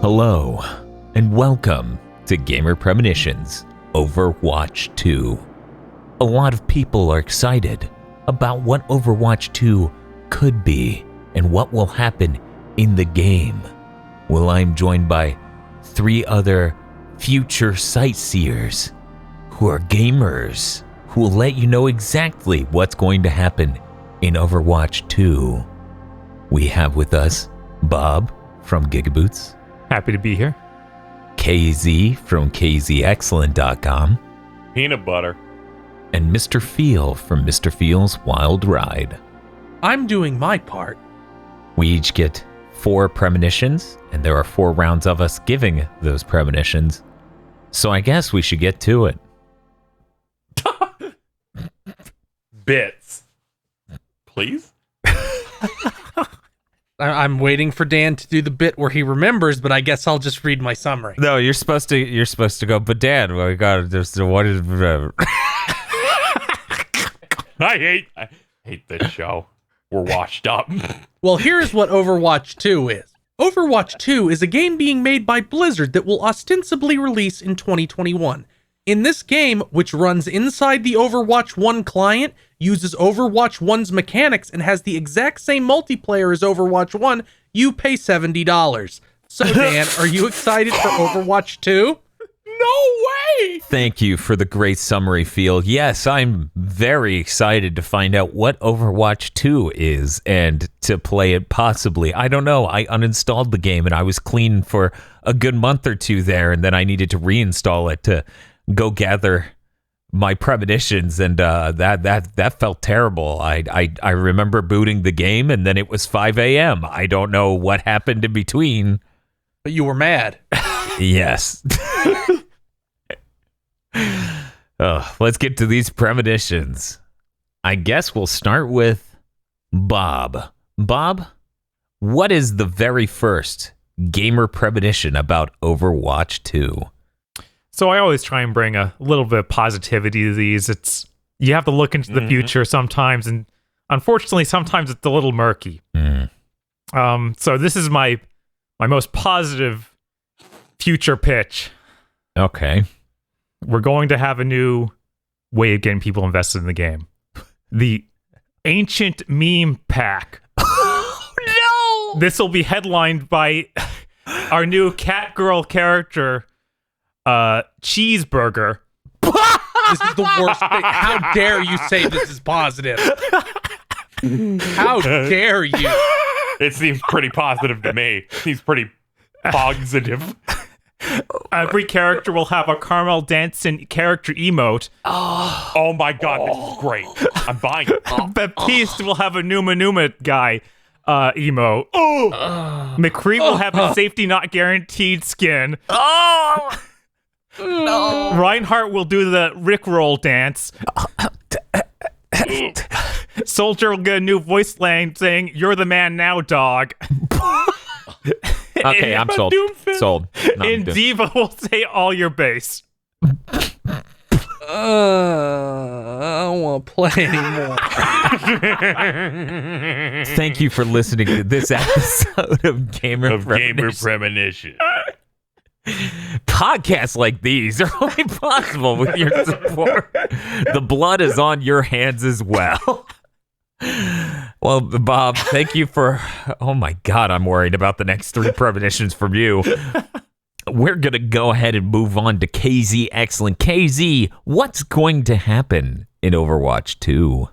Hello, and welcome to Gamer Premonitions, Overwatch 2. A lot of people are excited about what Overwatch 2 could be and what will happen in the game. Well, I'm joined by three other future sightseers who are gamers who will let you know exactly what's going to happen in Overwatch 2. We have with us Bob from GigaBoots. Happy to be here. KZ from KZExcellent.com. Peanut butter. And Mr. Feel from Mr. Feel's Wild Ride. I'm doing my part. We each get 4 premonitions, and there are 4 rounds of us giving those premonitions. So I guess we should get to it. Bits. Please? I'm waiting for Dan to do the bit where he remembers, but I guess I'll just read my summary. No, you're supposed to go, but Dan, we got just what is I hate this show. We're washed up. Well, here's what Overwatch 2 is. Overwatch 2 is a game being made by Blizzard that will ostensibly release in 2021. In this game, which runs inside the Overwatch 1 client, uses Overwatch 1's mechanics, and has the exact same multiplayer as Overwatch 1, you pay $70. So, Dan, are you excited for Overwatch 2? No way! Thank you for the great summary, Feel. Yes, I'm very excited to find out what Overwatch 2 is and to play it possibly. I don't know. I uninstalled the game and I was clean for a good month or two there, and then I needed to reinstall it to go gather my premonitions, and that felt terrible. I remember booting the game, and then it was 5 a.m. I don't know what happened in between. But you were mad. Yes. Let's get to these premonitions. I guess we'll start with Bob. Bob, what is the very first gamer premonition about Overwatch 2? So I always try and bring a little bit of positivity to these. You have to look into the future sometimes, and unfortunately, sometimes it's a little murky. So this is my most positive future pitch. Okay. We're going to have a new way of getting people invested in the game. The Ancient Meme Pack. Oh, no! This will be headlined by our new Catgirl character, Cheeseburger. This is the worst thing. How dare you say this is positive? How dare you? It seems pretty positive to me. It seems pretty positive. Every character will have a Carmel Danson character emote. Oh my god, this is great. I'm buying it. Baptiste will have a Numa Numa guy emote. McCree will have a safety not guaranteed skin. No. Reinhardt will do the Rickroll dance. Soldier will get a new voice line saying, "You're the man now, dog." Okay, I'm sold. Sold. No, And Diva will say, "All your base." I don't want to play anymore. Thank you for listening to this episode of Gamer Premonitions. Podcasts like these are only possible with your support. The blood is on your hands as well. Well, Bob, thank you for... Oh my God, I'm worried about the next 3 premonitions from you. We're going to go ahead and move on to KZ Excellent. KZ, what's going to happen in Overwatch 2?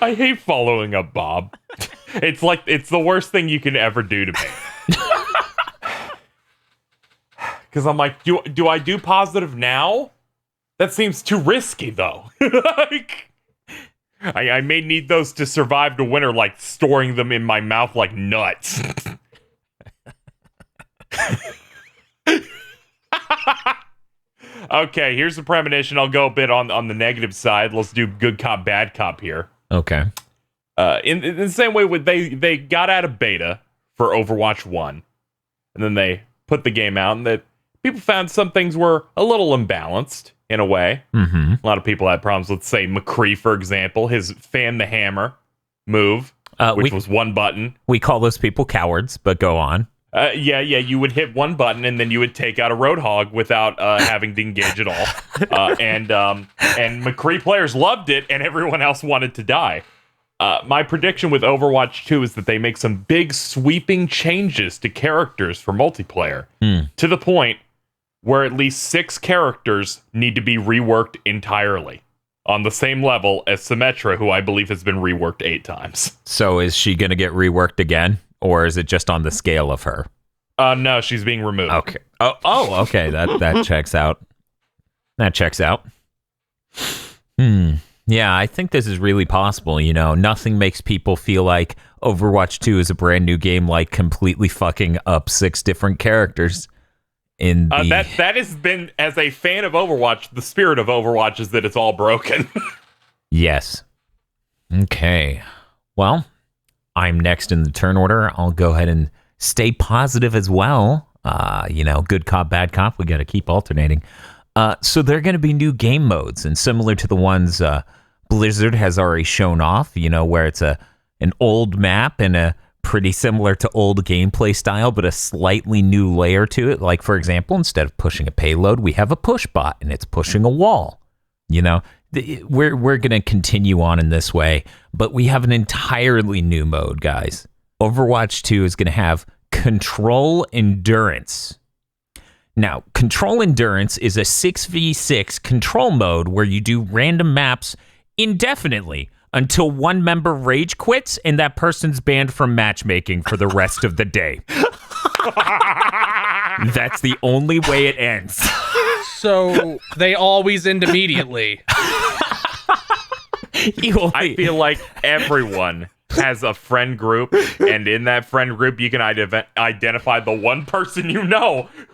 I hate following up Bob. It's the worst thing you can ever do to me. Because I'm like, do I do positive now? That seems too risky, though. I may need those to survive to winter, like storing them in my mouth like nuts. Okay, here's the premonition. I'll go a bit on the negative side. Let's do good cop, bad cop here. Okay. In the same way, they got out of beta for Overwatch 1, and then they put the game out, and that people found some things were a little imbalanced in a way. Mm-hmm. A lot of people had problems with, say, McCree, for example, his fan the hammer move. which was one button. We call those people cowards, but go on. Yeah, you would hit one button and then you would take out a Roadhog without having to engage at all. And McCree players loved it, and everyone else wanted to die. My prediction with Overwatch 2 is that they make some big sweeping changes to characters for multiplayer, to the point where at least 6 characters need to be reworked entirely, on the same level as Symmetra, who I believe has been reworked 8 times. So is she going to get reworked again, or is it just on the scale of her? No, she's being removed. Okay. Oh, okay. That checks out. That checks out. Yeah, I think this is really possible. You know, nothing makes people feel like Overwatch 2 is a brand new game like completely fucking up 6 different characters. That has been, as a fan of Overwatch, the spirit of Overwatch is that it's all broken. Yes. Okay. Well, I'm next in the turn order. I'll go ahead and stay positive as well. Good cop, bad cop. We got to keep alternating. So there are going to be new game modes, and similar to the ones Blizzard has already shown off, where it's an old map and a pretty similar to old gameplay style, but a slightly new layer to it. Like, for example, instead of pushing a payload, we have a push bot, and it's pushing a wall. We're going to continue on in this way, but we have an entirely new mode, guys. Overwatch 2 is going to have Control Endurance. Now, Control Endurance is a 6v6 control mode where you do random maps indefinitely until one member rage quits and that person's banned from matchmaking for the rest of the day. That's the only way it ends. So they always end immediately. I feel like everyone has a friend group, and in that friend group, you can identify the one person who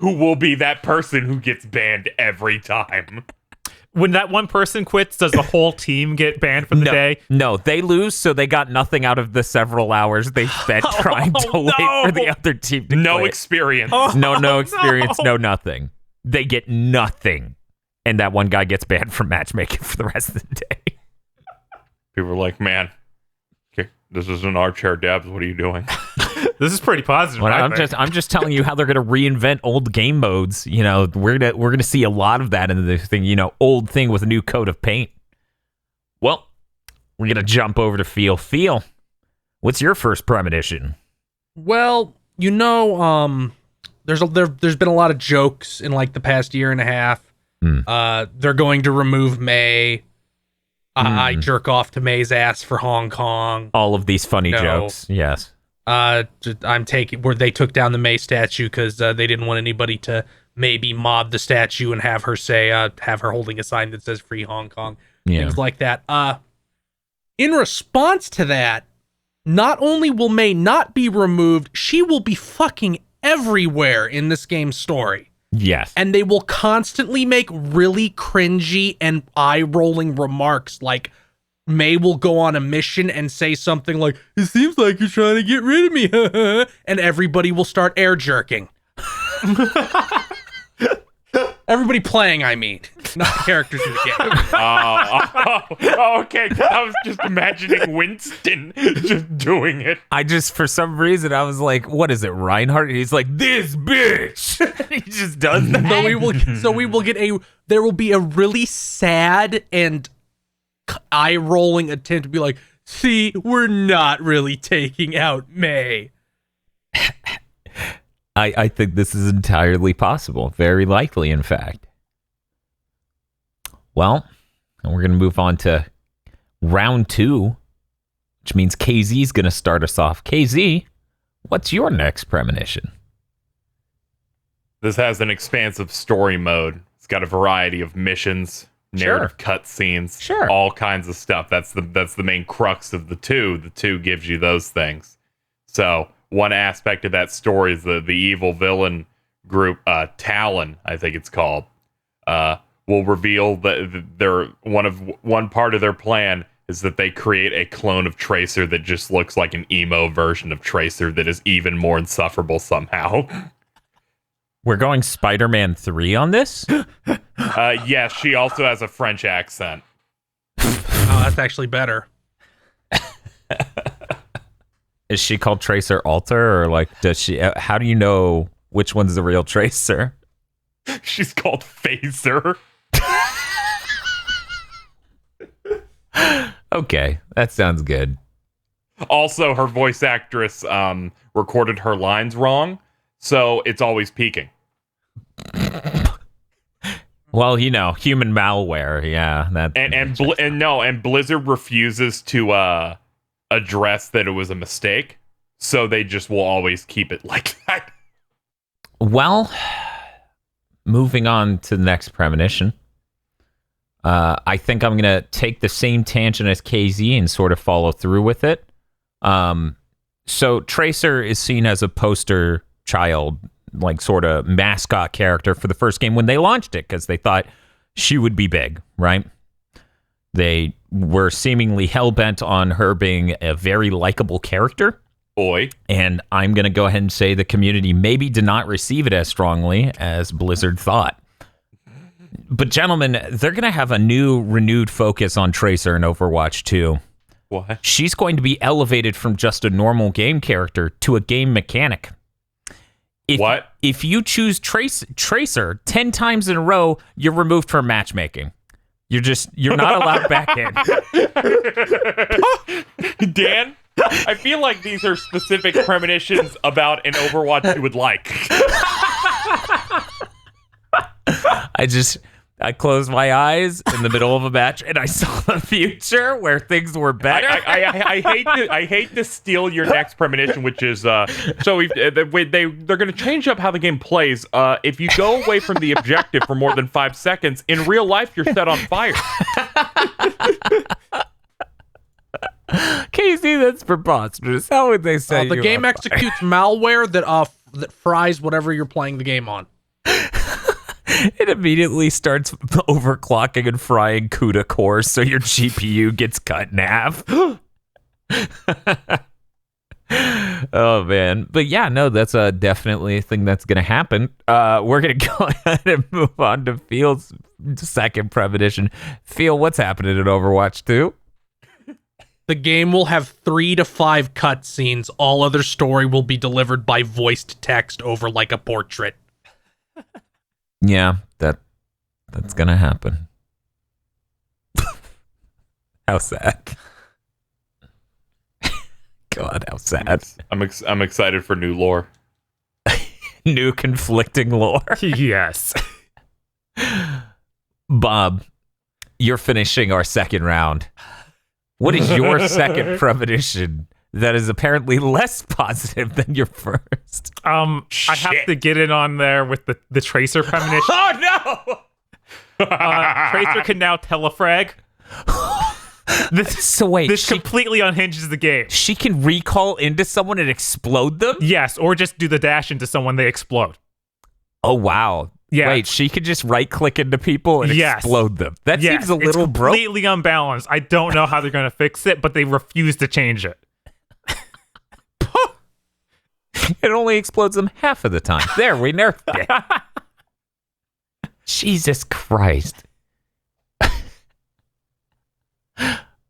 will be that person who gets banned every time. When that one person quits, does the whole team get banned for the day? No, they lose, so they got nothing out of the several hours they spent trying to wait for the other team to No quit. experience. No experience, no nothing. They get nothing. And that one guy gets banned from matchmaking for the rest of the day. People are like, man, this isn't our chair, Dabs. What are you doing? This is pretty positive. Well, I'm just telling you how they're gonna reinvent old game modes. We're gonna see a lot of that in this thing. Old thing with a new coat of paint. Well, we're gonna jump over to Feel. Feel, what's your first premonition? Well, there's been a lot of jokes in like the past year and a half. They're going to remove May. I jerk off to May's ass for Hong Kong. All of these funny jokes, yes. I'm taking where they took down the May statue because they didn't want anybody to maybe mob the statue and have her say, have her holding a sign that says "Free Hong Kong," things like that. In response to that, not only will May not be removed, she will be fucking everywhere in this game's story. Yes. And they will constantly make really cringy and eye-rolling remarks, like May will go on a mission and say something like, "It seems like you're trying to get rid of me," and everybody will start air jerking. Everybody playing, I mean, not the characters in the game. Okay. I was just imagining Winston just doing it. For some reason, I was like, what is it, Reinhardt? And he's like, this bitch. He just does that. There will be a really sad and eye-rolling attempt to be like, see, we're not really taking out May. I think this is entirely possible. Very likely, in fact. Well, and we're going to move on to round 2, which means KZ is going to start us off. KZ, what's your next premonition? This has an expansive story mode. It's got a variety of missions, narrative cutscenes, all kinds of stuff. That's the main crux of the 2. The 2 gives you those things. So one aspect of that story is the evil villain group, Talon, I think it's called, will reveal that one part of their plan is that they create a clone of Tracer that just looks like an emo version of Tracer that is even more insufferable somehow. We're going Spider-Man 3 on this? Yes, she also has a French accent. Oh, that's actually better. Is she called Tracer Alter, or like does she? How do you know which one's the real Tracer? She's called Phaser. Okay, that sounds good. Also, her voice actress recorded her lines wrong, so it's always peaking. Well, human malware. Yeah, that. And Blizzard refuses to address that it was a mistake, so they just will always keep it like that. Well, moving on to the next premonition. I think I'm gonna take the same tangent as KZ and sort of follow through with it. So Tracer is seen as a poster child, like sort of mascot character for the first game when they launched it, because they thought she would be big, right? They were seemingly hell-bent on her being a very likable character. Boy. And I'm going to go ahead and say the community maybe did not receive it as strongly as Blizzard thought. But gentlemen, they're going to have a new renewed focus on Tracer in Overwatch 2. What? She's going to be elevated from just a normal game character to a game mechanic. What? If you choose Tracer 10 times in a row, you're removed from matchmaking. You're not allowed back in. Dan, I feel like these are specific premonitions about an Overwatch you would like. I closed my eyes in the middle of a match and I saw the future where things were better. I hate to steal your next premonition, which is they're going to change up how the game plays. If you go away from the objective for more than 5 seconds, in real life you're set on fire. Casey, that's preposterous. How would they say the game executes malware that fries whatever you're playing the game on. It immediately starts overclocking and frying CUDA cores, so your GPU gets cut in half. Oh, man. But yeah, no, that's definitely a thing that's going to happen. We're going to go ahead and move on to Field's second premonition. Field, what's happening in Overwatch 2? The game will have 3 to 5 cutscenes. All other story will be delivered by voiced text over like a portrait. Yeah, that's gonna happen. How sad. God, how sad. I'm excited for new lore. New conflicting lore. Yes. Bob, you're finishing our second round. What is your second premonition that is apparently less positive than your first? I have to get in on there with the Tracer premonition. Oh no! Tracer can now telefrag. This completely unhinges the game. She can recall into someone and explode them? Yes, or just do the dash into someone, they explode. Oh, wow. Yeah. Wait, she could just right-click into people and explode them. That seems a little broke. It's completely unbalanced. I don't know how they're going to fix it, but they refuse to change it. It only explodes them half of the time. There, we nerfed it. Jesus Christ.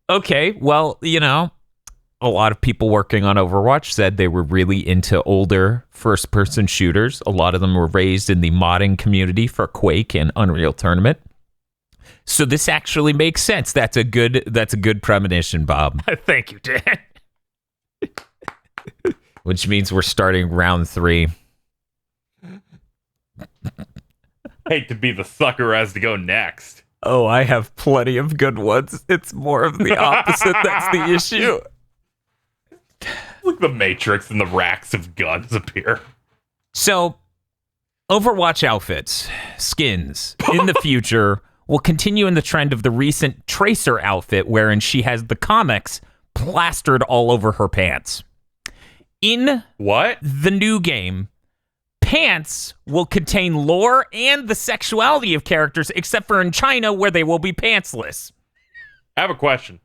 Okay, well, a lot of people working on Overwatch said they were really into older first-person shooters. A lot of them were raised in the modding community for Quake and Unreal Tournament. So this actually makes sense. That's a good premonition, Bob. Thank you, Dan. Which means we're starting round 3. Hate to be the sucker who has to go next. Oh, I have plenty of good ones. It's more of the opposite that's the issue. Look, the Matrix and the racks of guns appear. So, Overwatch outfits, skins, in the future will continue in the trend of the recent Tracer outfit, wherein she has the comics plastered all over her pants. In the new game, pants will contain lore and the sexuality of characters, except for in China, where they will be pantsless. I have a question.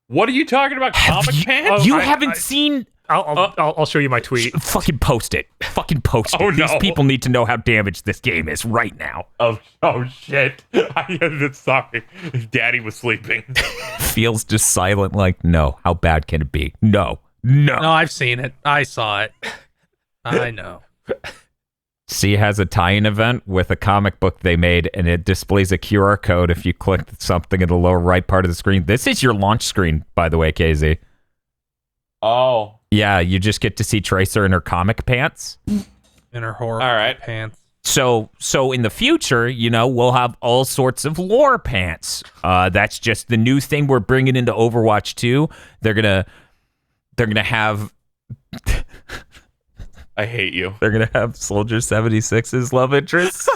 What are you talking about? Comic pants? You haven't seen... I'll show you my tweet. Fucking post it. Fucking post it. Oh, no. These people need to know how damaged this game is right now. Oh shit. Sorry. Daddy was sleeping. Feels just silent like, no. How bad can it be? No. No. No, I've seen it. I saw it. I know. C has a tie-in event with a comic book they made, and it displays a QR code if you click something in the lower right part of the screen. This is your launch screen, by the way, KZ. Oh. Yeah, you just get to see Tracer in her comic pants. In her horror pants. So in the future, we'll have all sorts of lore pants. That's just the new thing we're bringing into Overwatch 2. They're gonna have. I hate you. They're gonna have Soldier 76's love interest,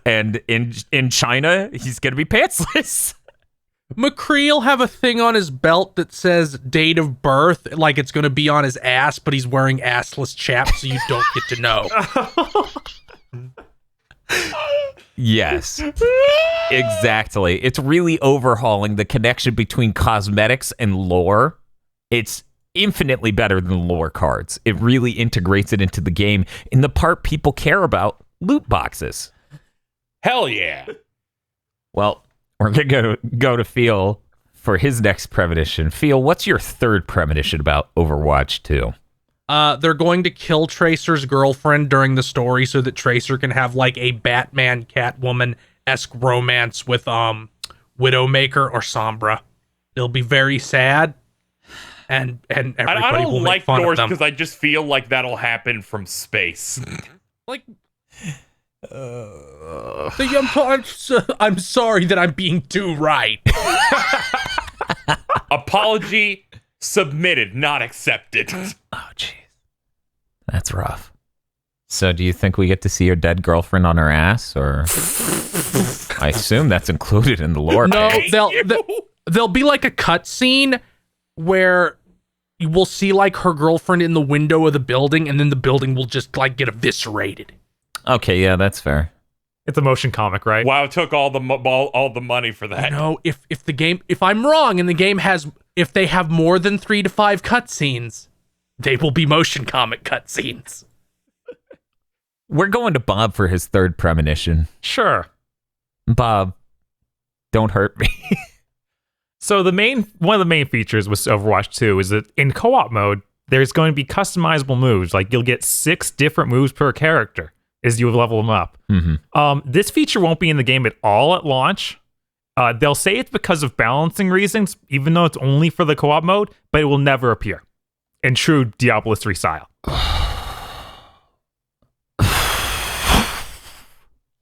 and in China, he's gonna be pantsless. McCree will have a thing on his belt that says date of birth, like it's going to be on his ass, but he's wearing assless chaps, so you don't get to know. Yes, exactly. It's really overhauling the connection between cosmetics and lore. It's infinitely better than lore cards. It really integrates it into the game in the part people care about, loot boxes. Hell yeah. Well, we're going to go to Phil for his next premonition. Phil, what's your third premonition about Overwatch 2? They're going to kill Tracer's girlfriend during the story so that Tracer can have like a Batman Catwoman-esque romance with Widowmaker or Sombra. It'll be very sad, and everybody I don't will make like fun Norse of them. because I just feel like that'll happen from space. Like, I'm sorry that I'm being too right. Apology submitted, not accepted. Oh, jeez. That's rough. So do you think we get to see your dead girlfriend on her ass, or... I assume that's included in the lore. No, there'll be like a cutscene where you will see like her girlfriend in the window of the building, and then the building will just like get eviscerated. Okay, yeah, that's fair. It's a motion comic, right? Wow, it took all the money for that. No, if I'm wrong and the game if they have more than 3 to 5 cutscenes, they will be motion comic cutscenes. We're going to Bob for his third premonition. Sure. Bob, don't hurt me. So one of the main features with Overwatch 2 is that in co-op mode, there's going to be customizable moves. Like you'll get 6 different moves per character as you level them up. Mm-hmm. This feature won't be in the game at all at launch. They'll say it's because of balancing reasons, even though it's only for the co-op mode, but it will never appear in true Diablo 3 style.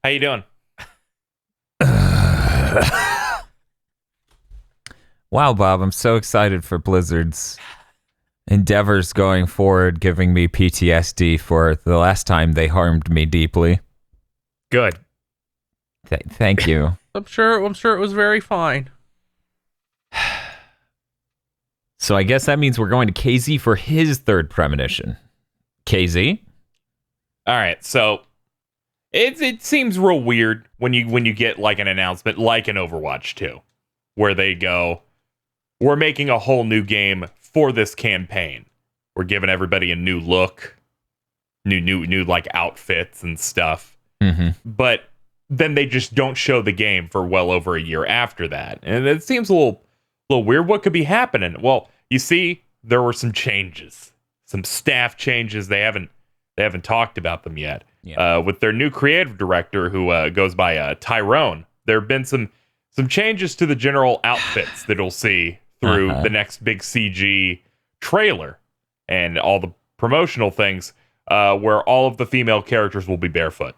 How you doing? Wow, Bob, I'm so excited for Blizzard's endeavors going forward, giving me PTSD for the last time they harmed me deeply. Good. Thank you. I'm sure it was very fine. So I guess that means we're going to KZ for his third premonition. KZ? All right, so it seems real weird when you get like an announcement like an Overwatch 2, where they go, we're making a whole new game for this campaign. We're giving everybody a new look, new like outfits and stuff. Mm-hmm. But then they just don't show the game for well over a year after that. And it seems a little weird. What could be happening? Well, you see, there were some changes, some staff changes. They haven't talked about them yet. Yeah. With their new creative director, who goes by Tyrone, there have been some changes to the general outfits that you'll see through the next big CG trailer and all the promotional things, where all of the female characters will be barefoot.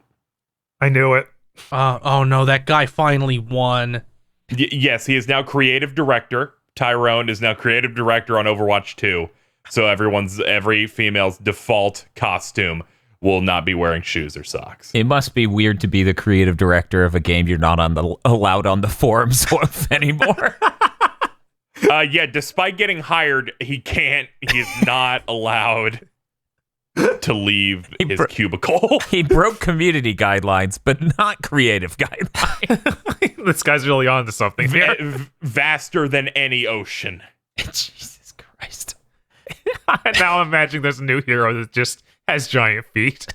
I knew it. Oh no, that guy finally won. Yes, he is now creative director. Tyrone is now creative director on Overwatch 2. So every female's default costume will not be wearing shoes or socks. It must be weird to be the creative director of a game you're not allowed on the forums of anymore. Yeah, despite getting hired, he's not allowed to leave his cubicle. He broke community guidelines, but not creative guidelines. This guy's really on to something here. Vaster than any ocean. Jesus Christ. Now I'm imagining there's a new hero that just has giant feet.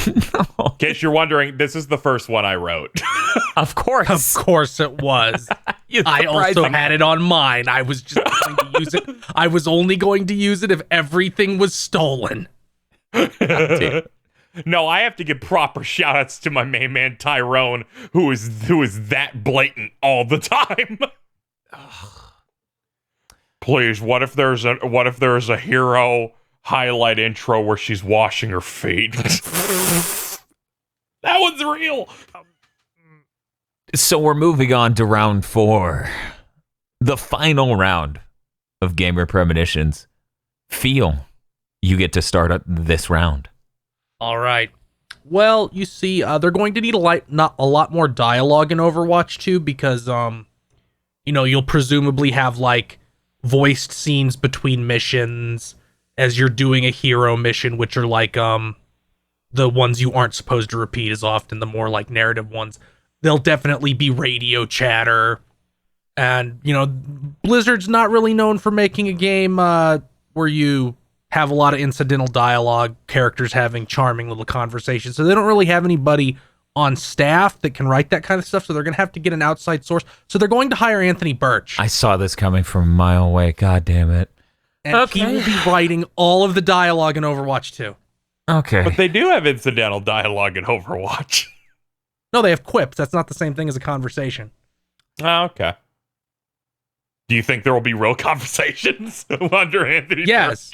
No. In case you're wondering, this is the first one I wrote. Of course. Of course it was. I also had it on mine. I was just going to use it. I was only going to use it if everything was stolen. No, I have to give proper shout-outs to my main man Tyrone, who is that blatant all the time. Please, what if there's a hero highlight intro where she's washing her feet? That one's real. So we're moving on to round 4, the final round of Gamer Premonitions. Feel, you get to start this round. All right. Well, you see, they're going to need not a lot more dialogue in Overwatch 2 because, you'll presumably have like voiced scenes between missions as you're doing a hero mission, which are like the ones you aren't supposed to repeat as often, the more like narrative ones. There'll definitely be radio chatter. And, Blizzard's not really known for making a game where you have a lot of incidental dialogue, characters having charming little conversations. So they don't really have anybody on staff that can write that kind of stuff. So they're going to have to get an outside source. So they're going to hire Anthony Birch. I saw this coming from a mile away. God damn it. And he will be writing all of the dialogue in Overwatch 2. Okay. But they do have incidental dialogue in Overwatch. No, they have quips. That's not the same thing as a conversation. Oh, okay. Do you think there will be real conversations under Anthony? Yes.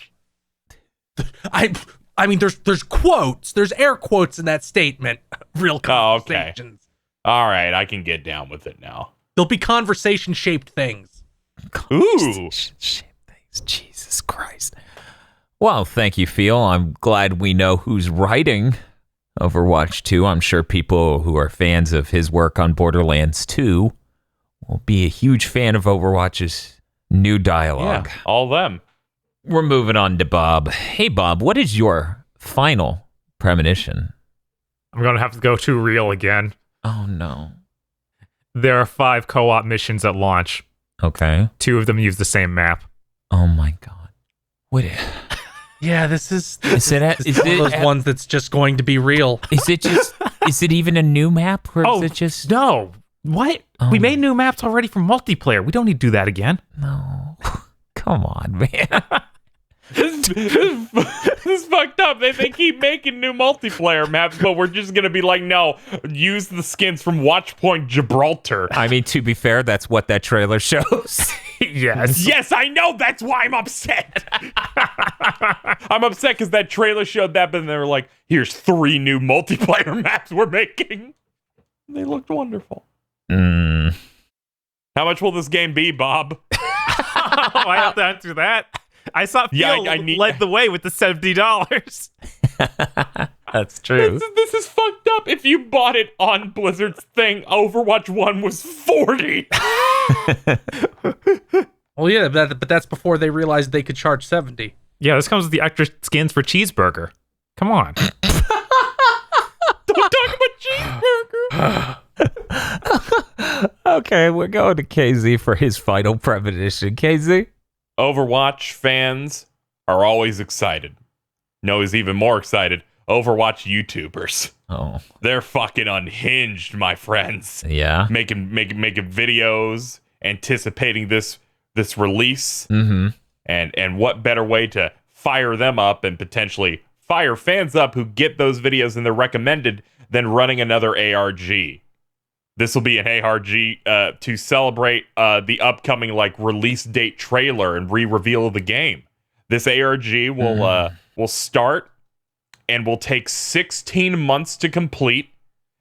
I mean, there's quotes. There's air quotes in that statement. Real conversations. Oh, okay. All right, I can get down with it now. There'll be conversation-shaped things. Ooh. Shaped things. Jesus Christ. Well, thank you, Phil. I'm glad we know who's writing Overwatch 2. I'm sure people who are fans of his work on Borderlands 2 will be a huge fan of Overwatch's new dialogue. Yeah, all them. We're moving on to Bob. Hey, Bob, what is your final premonition? I'm going to have to go too real again. Oh, no. There are 5 co-op missions at launch. Okay. 2 of them use the same map. Oh, my God. What? Yeah, this is one of those ones that's just going to be real. Is it even a new map? Or is it just... No. What? We made new maps already for multiplayer. We don't need to do that again. No. Come on, man. This is fucked up. They keep making new multiplayer maps, but we're just going to be like, no, use the skins from Watchpoint Gibraltar. I mean, to be fair, that's what that trailer shows. Yes. Yes, I know. That's why I'm upset. I'm upset because that trailer showed that, but they were like, here's 3 new multiplayer maps we're making. They looked wonderful. Mm. How much will this game be, Bob? I have to answer that. I saw Phil led the way with the $70. That's true. This is fucked up. If you bought it on Blizzard's thing, Overwatch 1 was $40. Well, yeah, but that's before they realized they could charge $70. Yeah, this comes with the extra skins for Cheeseburger. Come on. Don't talk about Cheeseburger. Okay, we're going to KZ for his final premonition. KZ? Overwatch fans are always excited. No, he's even more excited. Overwatch YouTubers. Oh. They're fucking unhinged, my friends. Yeah. Making videos, anticipating this release. Mm-hmm. And what better way to fire them up and potentially fire fans up who get those videos and they're recommended than running another ARG. This will be an ARG to celebrate the upcoming release date trailer and re-reveal of the game. This ARG will start and will take 16 months to complete.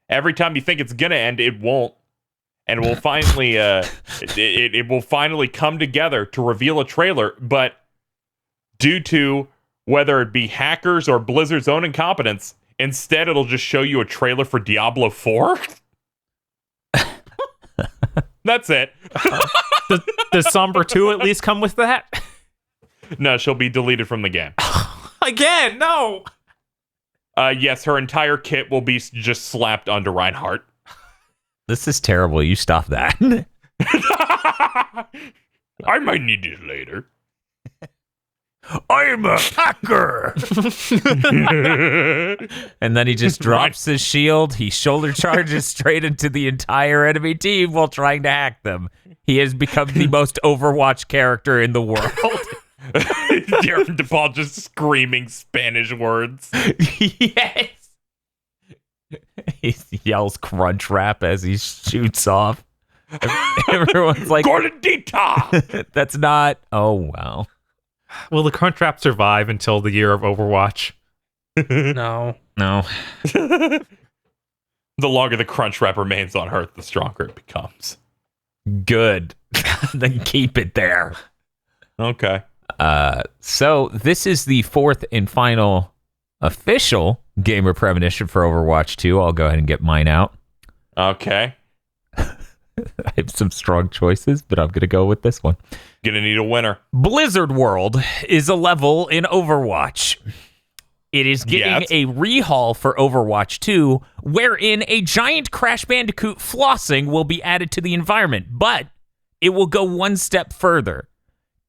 Every time you think it's gonna end, it won't, and will finally it will finally come together to reveal a trailer. But due to whether it be hackers or Blizzard's own incompetence, instead it'll just show you a trailer for Diablo 4. That's it. Does Somber 2 at least come with that? No, she'll be deleted from the game. Again, no. Yes, her entire kit will be just slapped onto Reinhardt. This is terrible. You stop that. I might need it later. I'm a hacker. And then he just drops his shield. He shoulder charges straight into the entire enemy team while trying to hack them. He has become the most Overwatch character in the world. Darren DePaul just screaming Spanish words. Yes. He yells crunch rap as he shoots off. Everyone's like, Gordita! That's not. Oh, wow. Will the crunch rap survive until the year of Overwatch? No. The longer the crunch wrap remains on Earth, the stronger it becomes. Good. Then keep it there. Okay. So this is the fourth and final official Gamer Premonition for Overwatch 2. I'll go ahead and get mine out. Okay. I have some strong choices, but I'm going to go with this one. Gonna need a winner. Blizzard World is a level in Overwatch. It is getting a rehaul for Overwatch 2, wherein a giant Crash Bandicoot flossing will be added to the environment, but it will go one step further.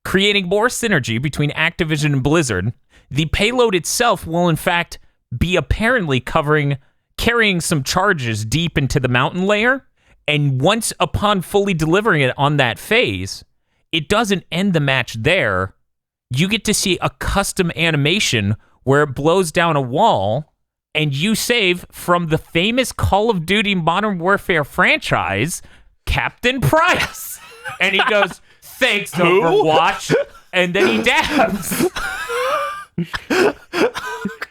Creating more synergy between Activision and Blizzard, the payload itself will in fact be apparently carrying some charges deep into the mountain layer, and once upon fully delivering it on that phase, it doesn't end the match there. You get to see a custom animation where it blows down a wall, and you save from the famous Call of Duty Modern Warfare franchise, Captain Price. And he goes, thanks, Overwatch. And then he dabs.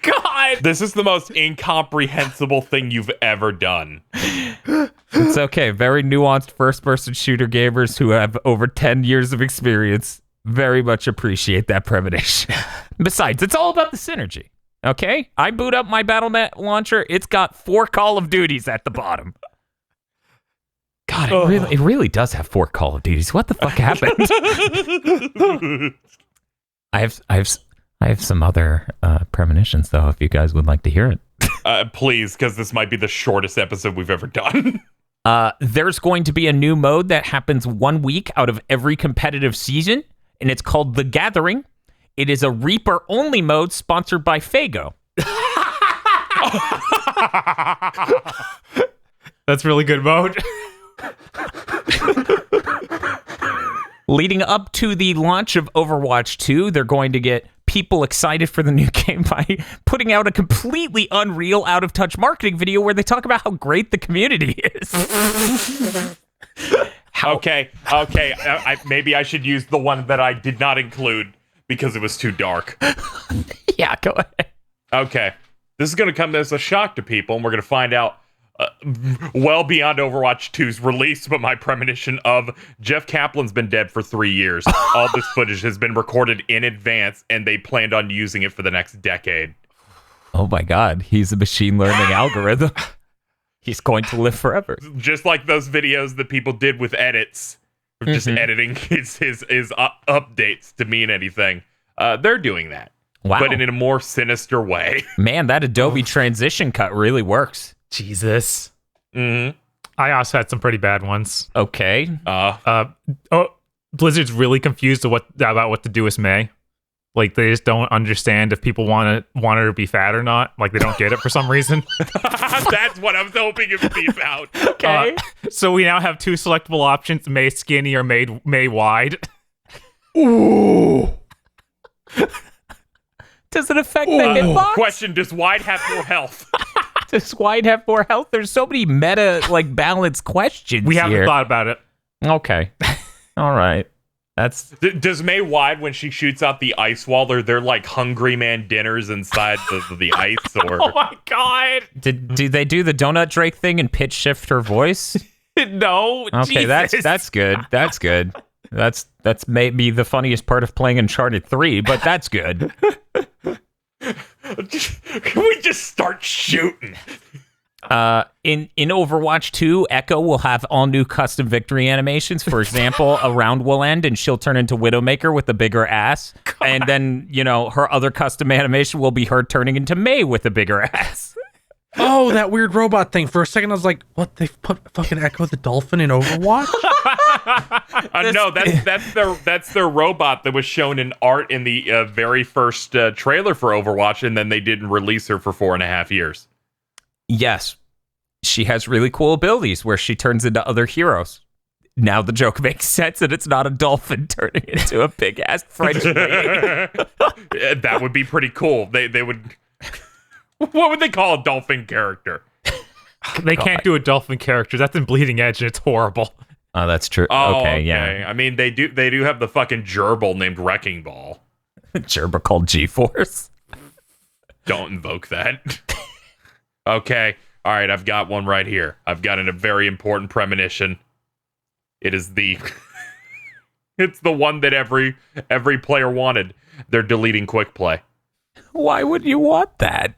God. This is the most incomprehensible thing you've ever done. It's okay. Very nuanced first-person shooter gamers who have over 10 years of experience very much appreciate that premonition. Besides, it's all about the synergy. Okay? I boot up my Battle.net launcher. It's got 4 Call of Duties at the bottom. God, it really does have 4 Call of Duties. What the fuck happened? I have some other premonitions, though, if you guys would like to hear it. Please, because this might be the shortest episode we've ever done. There's going to be a new mode that happens 1 week out of every competitive season, and it's called The Gathering. It is a Reaper-only mode sponsored by Fago. That's really good mode. Leading up to the launch of Overwatch 2, they're going to get people excited for the new game by putting out a completely unreal, out-of-touch marketing video where they talk about how great the community is. Okay. Maybe I should use the one that I did not include because it was too dark. Yeah, go ahead. Okay. This is going to come as a shock to people, and we're going to find out well beyond Overwatch 2's release, but my premonition of Jeff Kaplan's been dead for 3 years. All this footage has been recorded in advance, and they planned on using it for the next decade. Oh my God, he's a machine learning algorithm. He's going to live forever. Just like those videos that people did with edits, just editing his updates to mean anything. They're doing that. Wow. But in a more sinister way. Man, that Adobe transition cut really works. Jesus. Mm-hmm. I also had some pretty bad ones. Okay. Blizzard's really confused about what to do with May. Like, they just don't understand if people want her to be fat or not. Like, they don't get it for some reason. That's what I was hoping it would be about. Okay. So we now have 2 selectable options: May skinny or May wide. Ooh. Does it affect the hitbox? Question: does wide have more health? Does wide have more health? There's so many meta, balanced questions. We haven't thought about it. Okay. All right. Does May wide, when she shoots out the ice wall, are there like Hungry Man dinners inside the ice? Or Oh my God! Do they do the Donut Drake thing and pitch shift her voice? No. Okay, Jesus. that's good. That's good. That's maybe the funniest part of playing Uncharted 3, but that's good. Can we just start shooting? In Overwatch 2, Echo will have all new custom victory animations. For example, a round will end and she'll turn into Widowmaker with a bigger ass. God. And then, her other custom animation will be her turning into May with a bigger ass. Oh, that weird robot thing. For a second, I was like, what? They've put fucking Echo the Dolphin in Overwatch? No, that's their robot that was shown in art in the very first trailer for Overwatch, and then they didn't release her for 4.5 years. Yes. She has really cool abilities where she turns into other heroes. now the joke makes sense and it's not a dolphin turning into a big ass French lady. That would be pretty cool. They would. What would they call a dolphin character? They can't do a dolphin character. That's in Bleeding Edge, and it's horrible. Oh, that's true. Oh, okay, yeah. I mean, they do have the fucking gerbil named Wrecking Ball. Gerbil called G-Force. Don't invoke that. Okay. All right, I've got one right here. I've got a very important premonition. It is it's the one that every player wanted. They're deleting quick play. Why would you want that?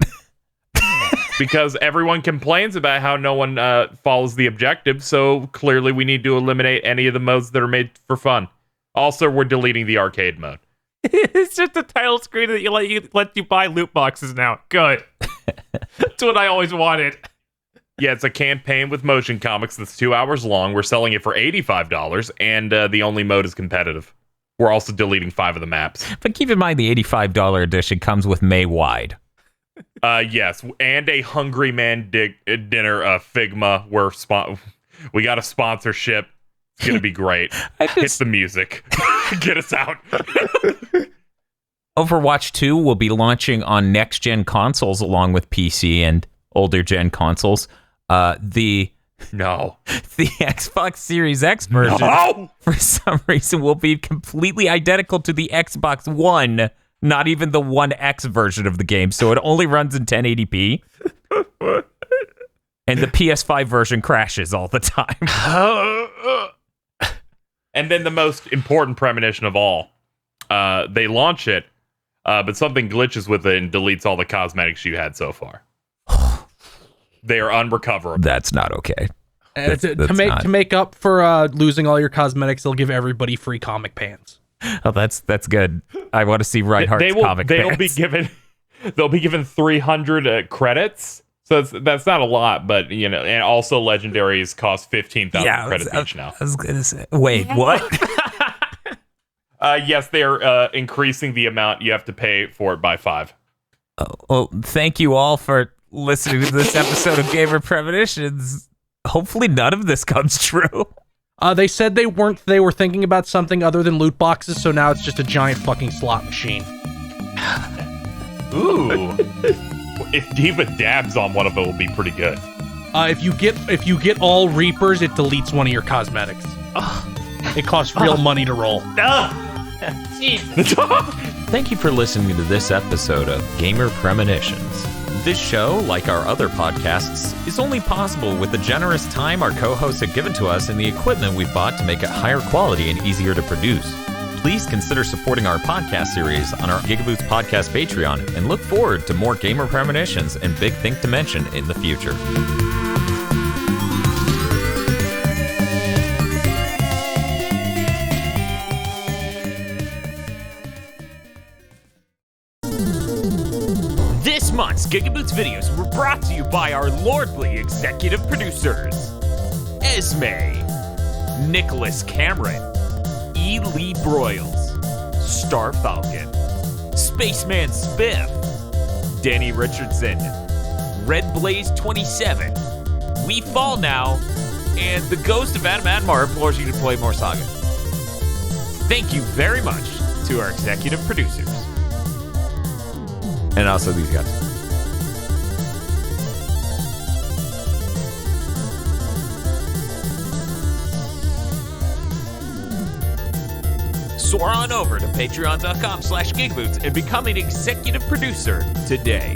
Because everyone complains about how no one follows the objective, so clearly we need to eliminate any of the modes that are made for fun. Also, we're deleting the arcade mode. It's just a title screen that let you buy loot boxes now. Good. That's what I always wanted. Yeah, it's a campaign with motion comics that's 2 hours long. We're selling it for $85, and the only mode is competitive. We're also deleting 5 of the maps. But keep in mind, the $85 edition comes with May Wide. Yes, and a Hungry Man dinner, Figma. We got a sponsorship. It's gonna be great. Hit the music. Get us out. Overwatch 2 will be launching on next-gen consoles along with PC and older-gen consoles. The Xbox Series X version, for some reason, will be completely identical to the Xbox One, not even the One X version of the game, so it only runs in 1080p. And the PS5 version crashes all the time. And then the most important premonition of all, they launch it, but something glitches with it and deletes all the cosmetics you had so far. They are unrecoverable. That's not okay. To make up for losing all your cosmetics, they'll give everybody free comic pans. Oh, that's good. I want to see Reinhardt's comic pans. They'll be given 300 credits. So that's not a lot, but and also legendaries cost 15,000 credits each now. I was gonna say, wait, what? Yes, they are increasing the amount you have to pay for it by 5. Oh, well, thank you all for listening to this episode of Gamer Premonitions. Hopefully, none of this comes true. They said they were thinking about something other than loot boxes, so now it's just a giant fucking slot machine. Ooh. If Diva dabs on one of it, will be pretty good. If you get all Reapers, it deletes one of your cosmetics. It costs real money to roll. Thank you for listening to this episode of Gamer Premonitions. This show, like our other podcasts, is only possible with the generous time our co-hosts have given to us and the equipment we've bought to make it higher quality and easier to produce. Please consider supporting our podcast series on our GigaBoots podcast Patreon and look forward to more Gamer Premonitions and Big Think to mention in the future. This month's GigaBoots videos were brought to you by our lordly executive producers, Esme, Nicholas Cameron, E. Lee Broyles, Star Falcon, Spaceman Spiff, Danny Richardson, Red Blaze 27, We Fall Now, and the Ghost of Adam Admar implores you to play more Saga. Thank you very much to our executive producers. And also these guys. Soar on over to patreon.com/GigaBoots and become an executive producer today.